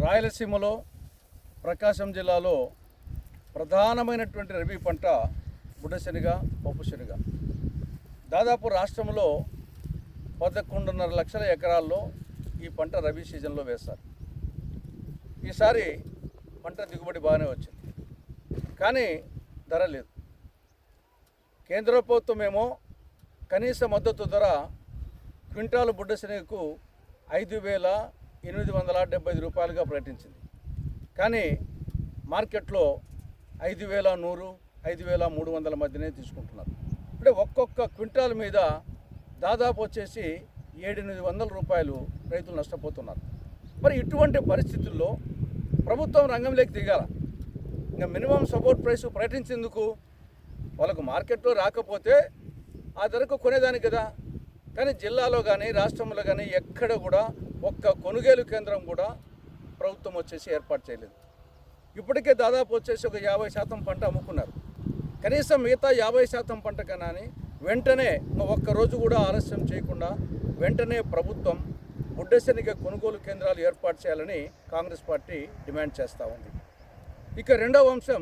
రాయలసీమలో ప్రకాశం జిల్లాలో ప్రధానమైనటువంటి రబీ పంట బుడ్డశనగ, పప్పుశనగ. దాదాపు రాష్ట్రంలో 11.5 లక్షల ఎకరాల్లో ఈ పంట రబీ సీజన్లో వేస్తారు. ఈసారి పంట దిగుబడి బాగానే వచ్చింది, కానీ ధర లేదు. కేంద్ర ప్రభుత్వం ఏమో కనీస మద్దతు ధర క్వింటాలు బుడ్డశనగకు 5,875 రూపాయలుగా ప్రకటించింది. కానీ మార్కెట్లో 5,100, 5,300 మధ్యనే తీసుకుంటున్నారు. అంటే ఒక్కొక్క క్వింటాల్ మీద దాదాపు వచ్చేసి 700-800 రూపాయలు రైతులు నష్టపోతున్నారు. మరి ఇటువంటి పరిస్థితుల్లో ప్రభుత్వం రంగంలోకి దిగాల. ఇంకా మినిమం సపోర్ట్ ప్రైస్ ప్రకటించేందుకు వాళ్ళకు మార్కెట్లో రాకపోతే ఆ ధరకు కొనేదానికి కదా. కానీ జిల్లాలో కానీ రాష్ట్రంలో కానీ ఎక్కడ కూడా ఒక్క కొనుగోలు కేంద్రం కూడా ప్రభుత్వం వచ్చేసి ఏర్పాటు చేయలేదు. ఇప్పటికే దాదాపు వచ్చేసి ఒక 50% పంట అమ్ముకున్నారు. కనీసం మిగతా 50% పంట కన్నా వెంటనే ఒక్కరోజు కూడా ఆలస్యం చేయకుండా వెంటనే ప్రభుత్వం బుడ్డశనగ కొనుగోలు కేంద్రాలు ఏర్పాటు చేయాలని కాంగ్రెస్ పార్టీ డిమాండ్ చేస్తూ ఉంది. ఇక రెండవ అంశం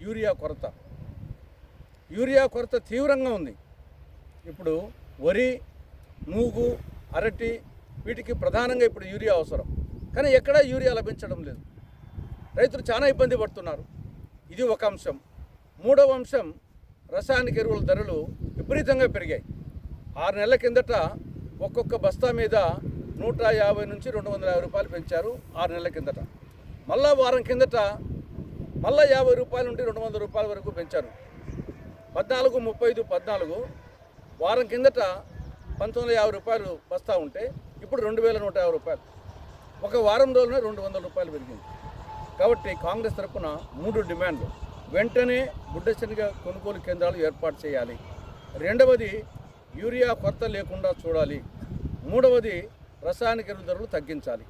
యూరియా కొరత. యూరియా కొరత తీవ్రంగా ఉంది. ఇప్పుడు వరి, మూగు, అరటి వీటికి ప్రధానంగా ఇప్పుడు యూరియా అవసరం. కానీ ఎక్కడా యూరియా లభించడం లేదు. రైతులు చాలా ఇబ్బంది పడుతున్నారు. ఇది ఒక అంశం. మూడవ అంశం రసాయనిక ఎరువుల ధరలు విపరీతంగా పెరిగాయి. 6 నెలల కిందట ఒక్కొక్క బస్తా మీద 150 నుంచి 250 రూపాయలు పెంచారు 6 నెలల కిందట. మళ్ళా వారం కిందట మళ్ళీ 50 రూపాయల నుండి 200 రూపాయల వరకు పెంచారు. 14 వారం కిందట 1950 రూపాయలు బస్తా ఉంటే ఇప్పుడు 2,150 రూపాయలు. ఒక వారం రోజులనే 200 రూపాయలు పెరిగింది. కాబట్టి కాంగ్రెస్ తరఫున 3 డిమాండ్లు. వెంటనే బుడ్డశనగ కొనుగోలు కేంద్రాలు ఏర్పాటు చేయాలి. రెండవది యూరియా కొరత లేకుండా చూడాలి. మూడవది రసాయనిక ఎరువుల ధరలు తగ్గించాలి.